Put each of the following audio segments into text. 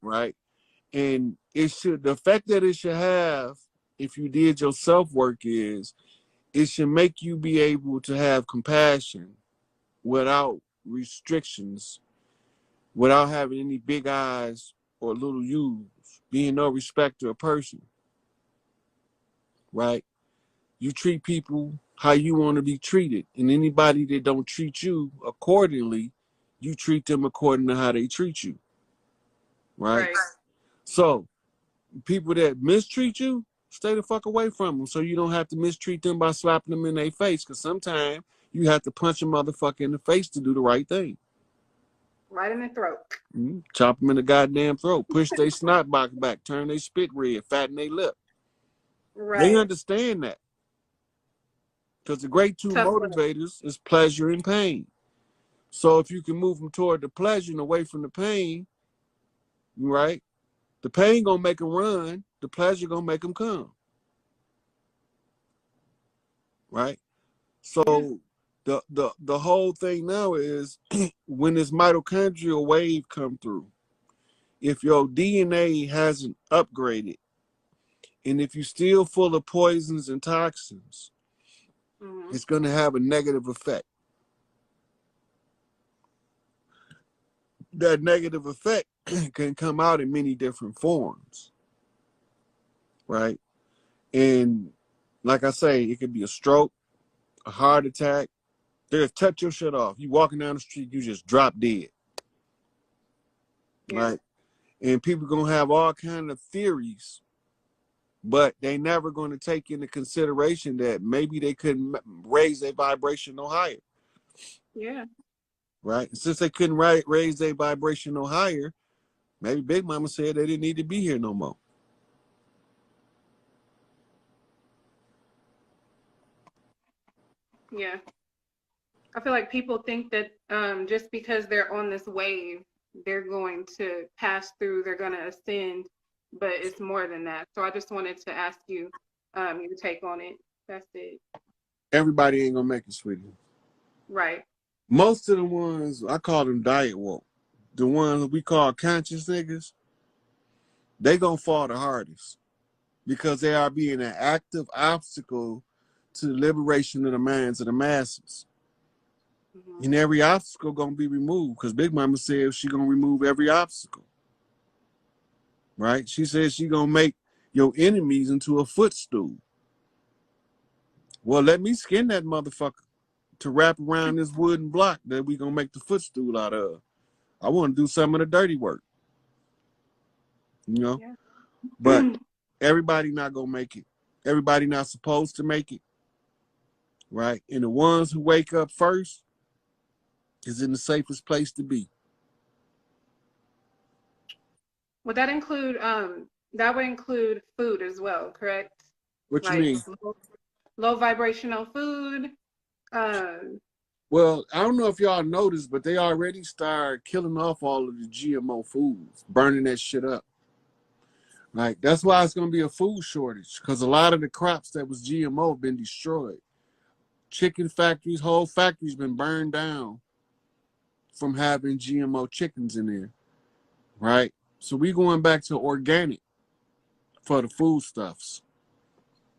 Right? And it should, the effect that it should have, if you did your self-work, is it should make you be able to have compassion without restrictions, without having any big eyes or little U's, being no respecter of person, right? You treat people how you want to be treated, and anybody that don't treat you accordingly, you treat them according to how they treat you, right? So people that mistreat you, stay the fuck away from them, so you don't have to mistreat them by slapping them in their face, because sometimes you have to punch a motherfucker in the face to do the right thing. Right in the throat. Chop them in the goddamn throat, push their snot box back, turn their spit red, fatten their lip. Right. They understand that. Because the great two motivators is pleasure and pain. So if you can move them toward the pleasure and away from the pain, right? The pain gonna make them run. The pleasure gonna make them come. Right? So the whole thing now is when this mitochondrial wave come through, if your DNA hasn't upgraded, and if you're still full of poisons and toxins, it's going to have a negative effect. That negative effect can come out in many different forms, right? And like I say, it could be a stroke, a heart attack. They'll touch your shit off. You walking down the street, you just drop dead, right? And people going to have all kind of theories, but they never going to take into consideration that maybe they couldn't raise their vibration no higher. Yeah. Right? And since they couldn't raise their vibration no higher, maybe Big Mama said they didn't need to be here no more. Yeah. I feel like people think that just because they're on this wave, they're going to pass through, they're going to ascend, but it's more than that. So I just wanted to ask you your take on it. That's it. Everybody ain't gonna make it, sweetie. Right. Most of the ones, I call them diet woke. The ones we call conscious niggas, they gonna fall the hardest because they are being an active obstacle to the liberation of the minds of the masses. And every obstacle gonna be removed because Big Mama said she gonna remove every obstacle. Right? She says she gonna make your enemies into a footstool. Well, let me skin that motherfucker to wrap around this wooden block that we gonna make the footstool out of. I want to do some of the dirty work. You know? Yeah. But everybody not gonna make it. Everybody not supposed to make it. Right? And the ones who wake up first is in the safest place to be. Would that include that would include food as well, correct? What you mean? Low vibrational food. Well, I don't know if y'all noticed, but they already started killing off all of the GMO foods, burning that shit up. Like, that's why it's going to be a food shortage, because a lot of the crops that was GMO have been destroyed. Chicken factories, whole factories been burned down from having GMO chickens in there, right? So we going back to organic for the foodstuffs.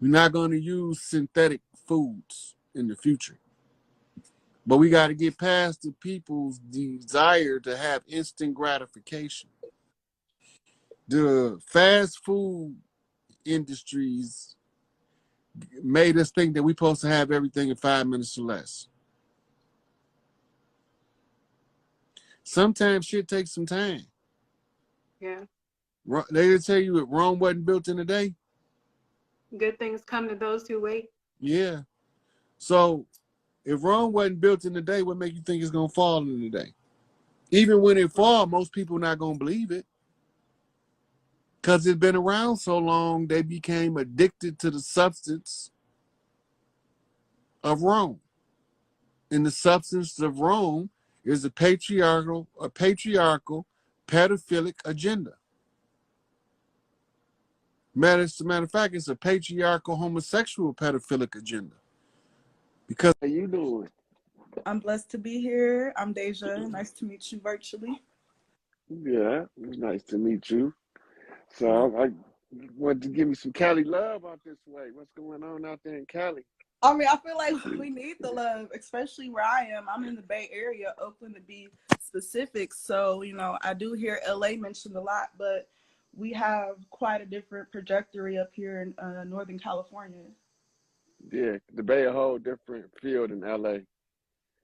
We're not going to use synthetic foods in the future. But we got to get past the people's desire to have instant gratification. The fast food industries made us think that we're supposed to have everything in 5 minutes or less. Sometimes shit takes some time. Yeah. They didn't tell you that Rome wasn't built in a day. Good things come to those who wait. Yeah. So if Rome wasn't built in a day, what makes you think it's going to fall in a day? Even when it falls, most people not going to believe it. Because it's been around so long, they became addicted to the substance of Rome. And the substance of Rome is a patriarchal, pedophilic agenda. As a matter of fact, it's a patriarchal, homosexual, pedophilic agenda. Because how you doing? I'm blessed to be here. I'm Deja. Nice to meet you virtually. Yeah, it was nice to meet you. So I wanted to give me some Cali love out this way. What's going on out there in Cali? I mean, I feel like we need the love, especially where I am. I'm in the Bay Area, Oakland to be specific. So, you know, I do hear LA mentioned a lot, but we have quite a different trajectory up here in Northern California. Yeah, the Bay a whole different field in LA.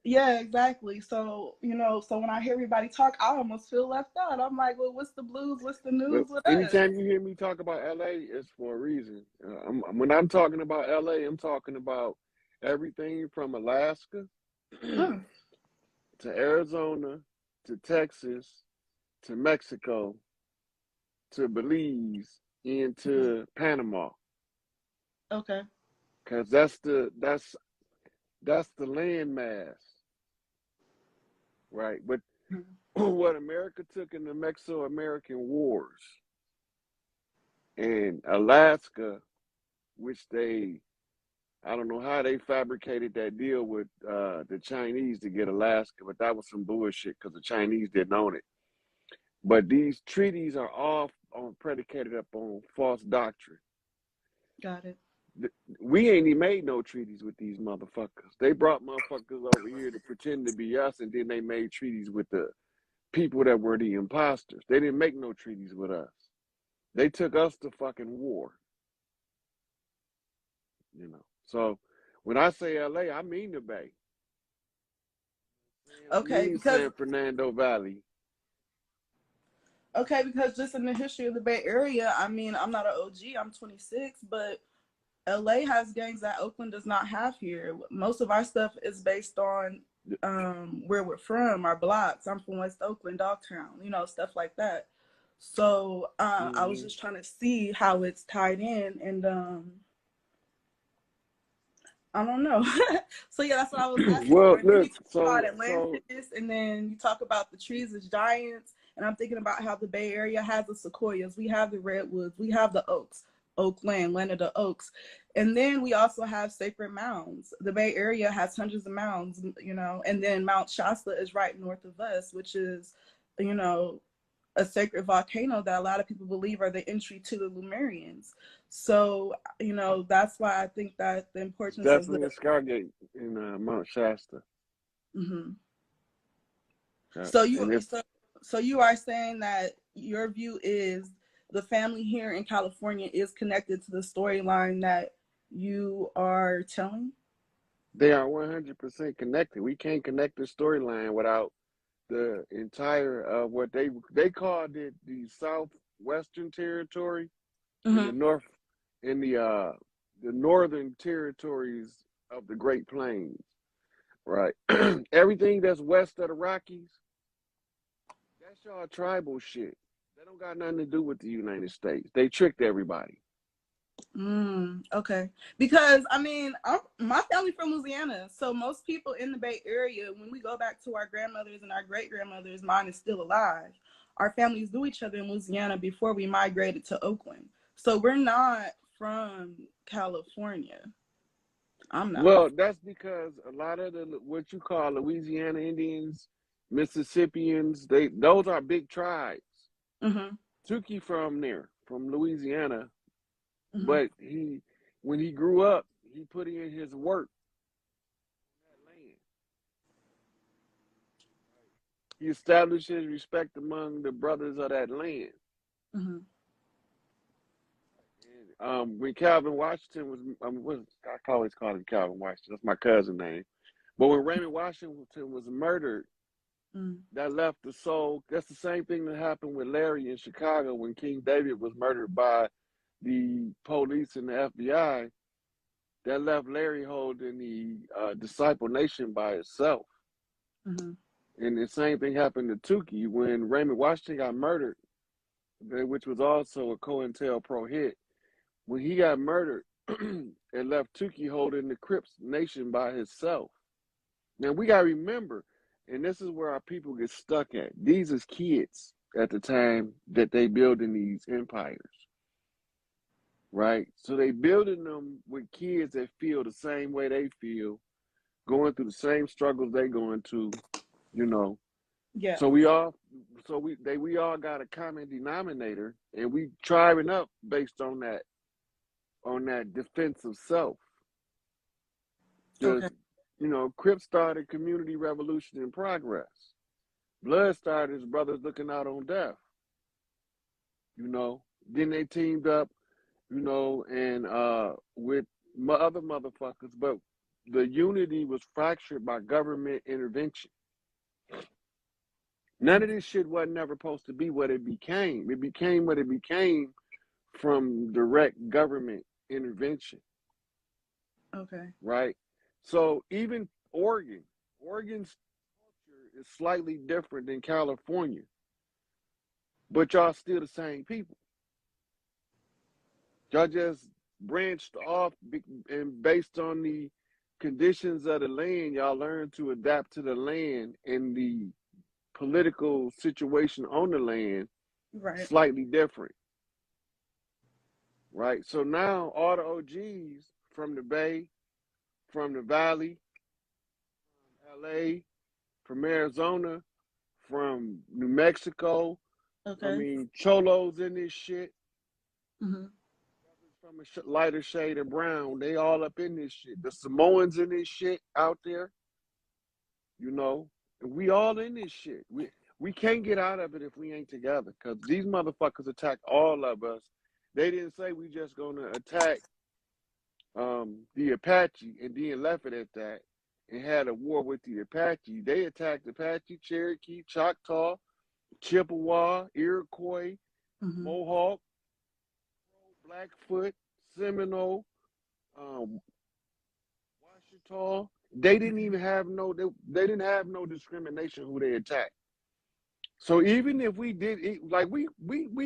Yeah, exactly. So, you know, so when I hear everybody talk, I almost feel left out. I'm like, well, what's the blues? What's the But news with us? anytime you hear me talk about LA, it's for a reason. When I'm talking about LA, I'm talking about everything from Alaska Mm, to Arizona to Texas to Mexico to Belize into Panama, okay. because that's the land mass, right? But what America took in the Mexico-American Wars and Alaska, which I don't know how they fabricated that deal with the Chinese to get Alaska, but that was some bullshit because the Chinese didn't own it. But these treaties are all predicated upon false doctrine. Got it. We ain't even made no treaties with these motherfuckers. They brought motherfuckers over here to pretend to be us, and then they made treaties with the people that were the imposters. They didn't make no treaties with us. They took us to fucking war, you know. So when I say LA, I mean the Bay. I Okay, mean San Fernando Valley. because just in the history of the Bay Area, I mean, I'm not an OG, I'm 26, but LA has gangs that Oakland does not have here. Most of our stuff is based on where we're from, our blocks. I'm from West Oakland, Dogtown, you know, stuff like that. So I was just trying to see how it's tied in, and I don't know. So yeah, that's what I was asking Well, for. And then look, you talk about Atlantis, and then you talk about the trees as giants, and I'm thinking about how the Bay Area has the sequoias, we have the redwoods, we have the oaks, Oakland, land of the oaks, and then we also have sacred mounds. The Bay Area has hundreds of mounds, you know, and then Mount Shasta is right north of us, which is, you know, a sacred volcano that a lot of people believe are the entry to the Lumerians. So, you know, that's why I think that the it's importance of definitely the a Scargate in Mount Shasta. mm-hmm. Yeah. So And it's so you are saying that your view is the family here in California is connected to the storyline that you are telling? they are 100% connected. We can't connect the storyline without the entire what they called it the Southwestern Territory in the Mm-hmm. north in the northern territories of the Great Plains, right? Everything that's west of the Rockies, that's y'all tribal shit. They don't got nothing to do with the United States. They tricked everybody. Okay. Because I mean, my family from Louisiana, so most people in the Bay Area, when we go back to our grandmothers and our great grandmothers, mine is still alive. Our families knew each other in Louisiana before we migrated to Oakland. So we're not from California. I'm not. Well, that's because a lot of the what you call Louisiana Indians, Mississippians, those are big tribes. Mm-hmm. Tuki from there, from Louisiana, Mm-hmm. but when he grew up, he put in his work on that land. He established his respect among the brothers of that land. Mm-hmm. And, when Calvin Washington I always call him Calvin Washington. That's my cousin name. But when Raymond Washington was murdered, Mm-hmm. that left the soul. That's the same thing that happened with Larry in Chicago when King David was murdered by the police and the FBI. That left Larry holding the Disciple Nation by itself. Mm-hmm. And the same thing happened to Tukey when Raymond Washington got murdered, which was also a COINTELPRO hit. When he got murdered, it left Tukey holding the Crips Nation by himself. Now we gotta remember, and this is where our people get stuck at. These is kids at the time that they building these empires, right? So they building them with kids that feel the same way they feel, going through the same struggles they going to, you know. Yeah. So we all got a common denominator, and we driving up based on that defense of self. Because Okay. Crips started community revolution in progress. Blood started as brothers looking out on death. Then they teamed up, and with other motherfuckers, but the unity was fractured by government intervention. None of this shit wasn't never supposed to be what it became. It became what it became from direct government intervention. Okay. Right? So even Oregon's culture is slightly different than California, but y'all still the same people. Y'all just branched off, and based on the conditions of the land, y'all learn to adapt to the land and the political situation on the land. Right. Slightly different. Right? So now all the OGs from the Bay, from the Valley, from LA, from Arizona, from New Mexico, Okay. Cholos in this shit. Mm-hmm. From a lighter shade of brown, they all up in this shit. The Samoans in this shit out there, we all in this shit. We can't get out of it if we ain't together, because these motherfuckers attack all of us. They didn't say we just gonna attack the Apache and then left it at that and had a war with the Apache. They attacked Apache, Cherokee, Choctaw, Chippewa, Iroquois, Mm-hmm. Mohawk, Blackfoot, Seminole, Washita. They didn't even have they didn't have no discrimination who they attacked. So even if we did, like we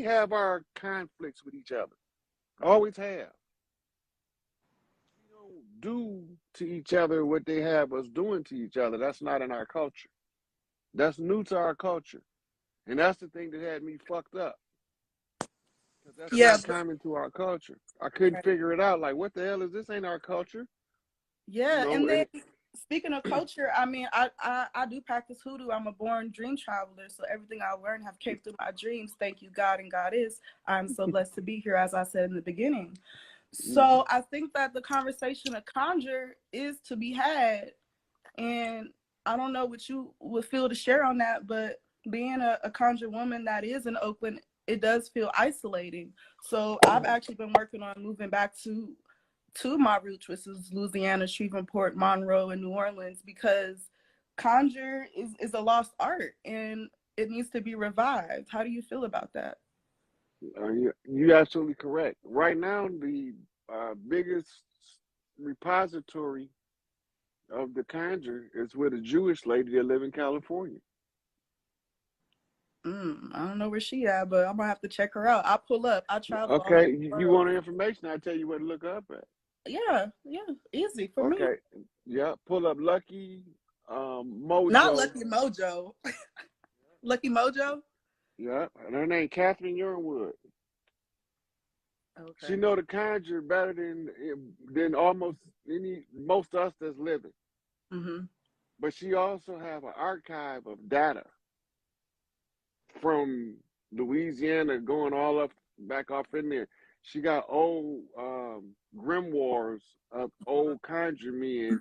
have our conflicts with each other, always have. We don't do to each other what they have us doing to each other. That's not in our culture. That's new to our culture, and that's the thing that had me fucked up. That's not common to our culture. I couldn't figure it out. Like, what the hell is this? Ain't our culture? Yeah, and then speaking of culture, I do practice hoodoo. I'm a born dream traveler, so everything I learned have came through my dreams. Thank you, God and Goddess. I'm so blessed to be here, as I said in the beginning. So I think that the conversation of conjure is to be had, and I don't know what you would feel to share on that, but being a conjure woman that is in Oakland, it does feel isolating. So I've actually been working on moving back to my roots, which is Louisiana, Shreveport, Monroe, and New Orleans, because conjure is a lost art and it needs to be revived. How do you feel about that? You're absolutely correct. Right now, the biggest repository of the conjure is with a Jewish lady that lives in California. I don't know where she at, but I'm gonna have to check her out. I'll pull up. I travel. Okay, you want information? I'll tell you where to look up at. Yeah, easy for me. Okay, yeah, pull up Lucky Mojo. Not Lucky Mojo. Lucky Mojo? Yeah, and her name Catherine Yearnwood. Okay. She know the conjure better than most of us that's living. Mm-hmm. But she also have an archive of data from Louisiana going all up back off in there. She got old grimoires of old conjure men,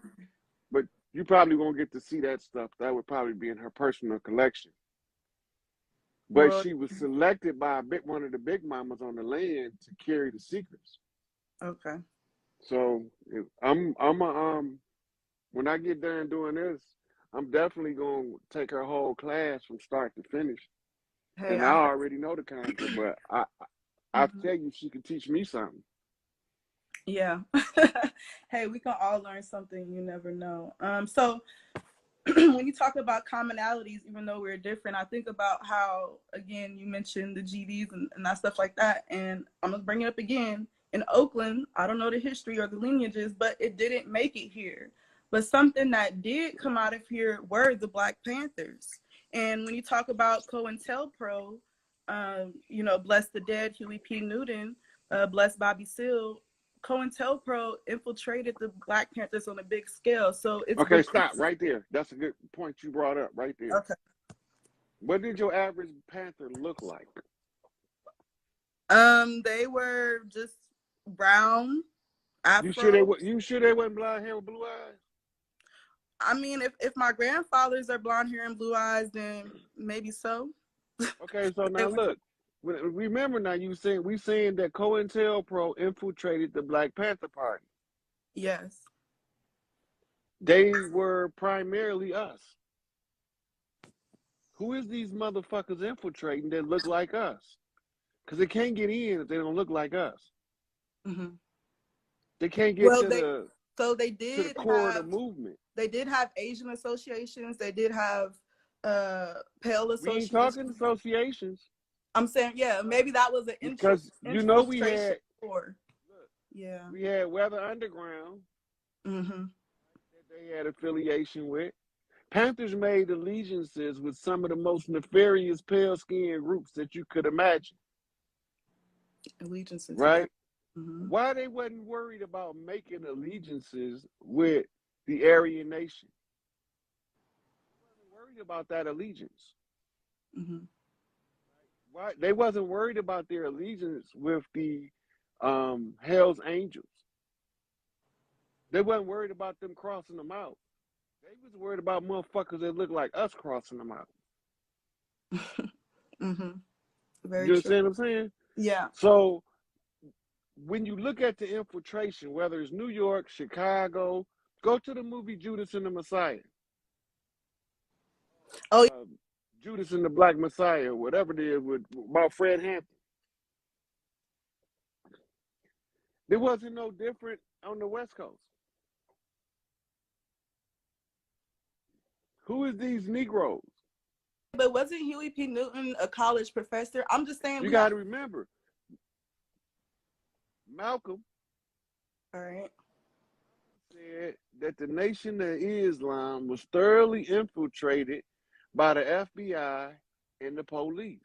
but you probably won't get to see that stuff. That would probably be in her personal collection. But she was selected by one of the big mamas on the land to carry the secrets. Okay. So when I get done doing this, I'm definitely gonna take her whole class from start to finish. Hey, and I already know the conjure, but I tell you, she can teach me something. Yeah. Hey, we can all learn something. You never know. So when you talk about commonalities, even though we're different, I think about how, again, you mentioned the GDs and that stuff like that. And I'm going to bring it up again. In Oakland, I don't know the history or the lineages, but it didn't make it here. But something that did come out of here were the Black Panthers. And when you talk about COINTELPRO, bless the dead, Huey P. Newton, bless Bobby Seale, COINTELPRO infiltrated the Black Panthers on a big scale. So it's okay. Stop right there. That's a good point you brought up right there. Okay. What did your average Panther look like? They were just brown, You sure they afro. wasn't blonde hair with blue eyes? I mean, if my grandfathers are blonde hair and blue eyes, then maybe so. Okay, so now look. Remember now, we saying that COINTELPRO infiltrated the Black Panther Party. Yes. They were primarily us. Who is these motherfuckers infiltrating that look like us? Because they can't get in if they don't look like us. Mm-hmm. They can't get Well, to the core of the movement. They did have Asian associations. They did have pale We ain't associations. talking associations. I'm saying, yeah, maybe that was an Because we had we had Weather Underground Mm-hmm. that they had affiliation with. Panthers made allegiances with some of the most nefarious pale-skinned groups that you could imagine. Allegiances, right? Mm-hmm. Why they wasn't worried about making allegiances with the Aryan nation? They wasn't worried about that allegiance. Mm-hmm. Why they wasn't worried about their allegiance with the Hell's Angels? They wasn't worried about them crossing them out. They was worried about motherfuckers that look like us crossing them out. Mm-hmm. Very you true. understand what I'm saying? Yeah. So when you look at the infiltration, whether it's New York, Chicago, go to the movie Judas and the Messiah. Oh, Judas and the Black Messiah, whatever it is, about Fred Hampton. There wasn't no different on the West Coast. Who is these Negroes? but wasn't Huey P. Newton a college professor? I'm just saying. You got to remember, Malcolm. All right. Said that the Nation of Islam was thoroughly infiltrated by the FBI and the police.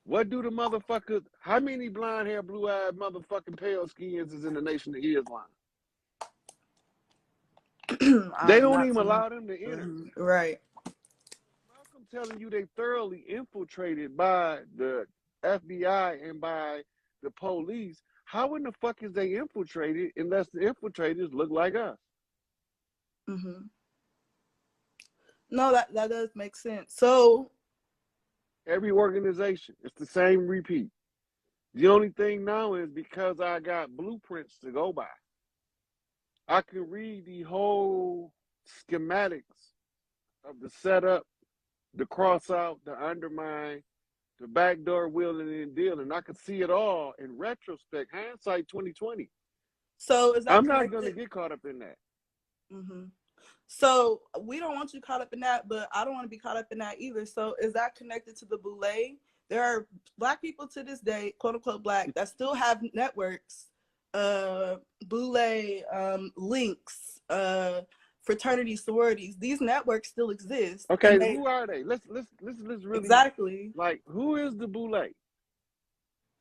What do the motherfuckers, how many blonde hair, blue eyed motherfucking pale skins is in the Nation of Islam? They don't even allow them to enter. Right. Malcolm telling you they thoroughly infiltrated by the FBI and by the police. How in the fuck is they infiltrated unless the infiltrators look like us? Mm-hmm. No, that does make sense. So every organization, it's the same repeat. The only thing now is because I got blueprints to go by, I can read the whole schematics of the setup, the cross out, the undermine, the backdoor wheeling and dealing. I can see it all in retrospect, hindsight 2020. So is that I'm not going to get caught up in that. Mm-hmm. So we don't want you caught up in that, but I don't want to be caught up in that either. So is that connected to the Boule? There are Black people to this day, quote unquote Black, that still have networks, Boule, links, fraternity, sororities. These networks still exist. Okay, who are they? Let's really exactly. Like, who is the Boule?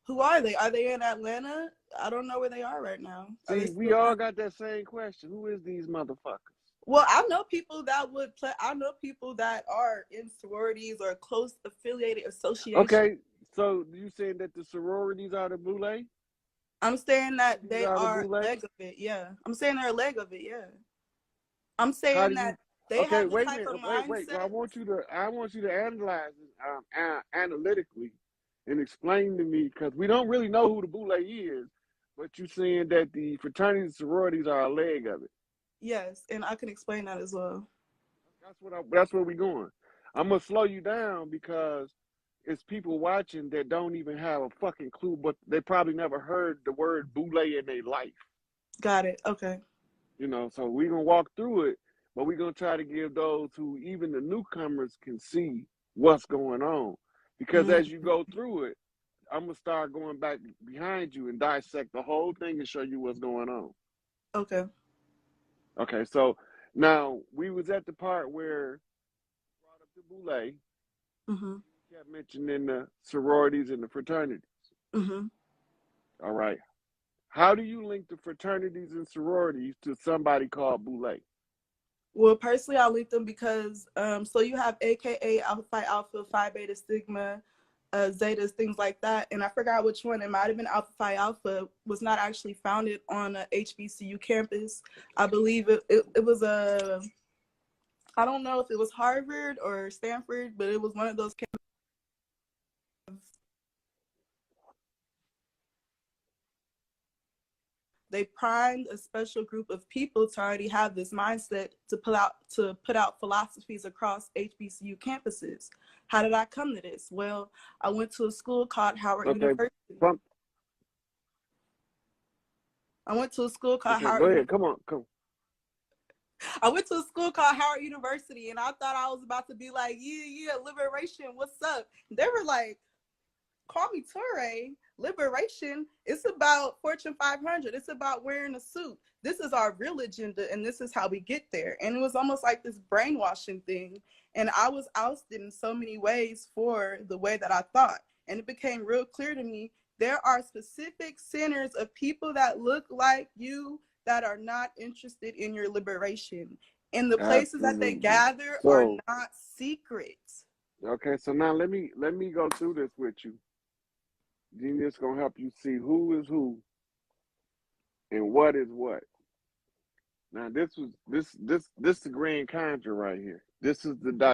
Who are they? Are they in Atlanta? I don't know where they are right now. See, we all got that same question. Who is these motherfuckers? Well, I know people that would play. I know people that are in sororities or close affiliated associations. Okay, so you saying that the sororities are the Boule? I'm saying that they are a leg of it. Yeah, I'm saying they're a leg of it. Yeah, I'm saying that they have the type of mindset. Wait. I want you to analyze it analytically and explain to me, because we don't really know who the Boule is, but you saying that the fraternities and sororities are a leg of it. Yes, and I can explain that as well. That's where we're going. I'm gonna slow you down because it's people watching that don't even have a fucking clue, but they probably never heard the word Boule in their life. Got it. Okay. You know, so we're gonna walk through it, but we're gonna try to give those who even the newcomers can see what's going on. Because as you go through it, I'm gonna start going back behind you and dissect the whole thing and show you what's going on. Okay. Okay, so now we was at the part where we brought up the Boule. Mm-hmm. Kept mentioning the sororities and the fraternities. Mm-hmm. All right. How do you link the fraternities and sororities to somebody called Boule? Well, personally, I linked them because so you have AKA Alpha Phi Alpha, Phi Beta Sigma, Zetas, things like that. And I forgot which one. It might have been Alpha Phi Alpha. Was not actually founded on a HBCU campus. I believe it was a, I don't know if it was Harvard or Stanford, but it was one of those campuses. They primed a special group of people to already have this mindset to put out philosophies across HBCU campuses. How did I come to this? Well, I went to a school called Howard University. I went to a school called Howard. Go ahead. Come. I went to a school called Howard University, and I thought I was about to be like, yeah, liberation, what's up? They were like, call me Toure. Liberation, it's about Fortune 500. It's about wearing a suit. This is our real agenda, and this is how we get there. And it was almost like this brainwashing thing. And I was ousted in so many ways for the way that I thought. And it became real clear to me, there are specific centers of people that look like you that are not interested in your liberation. And the places that they gather are not secret. Okay, so now let me go through this with you. Then it's gonna help you see who is who and what is what. Now this the Grand Conjure right here. This is the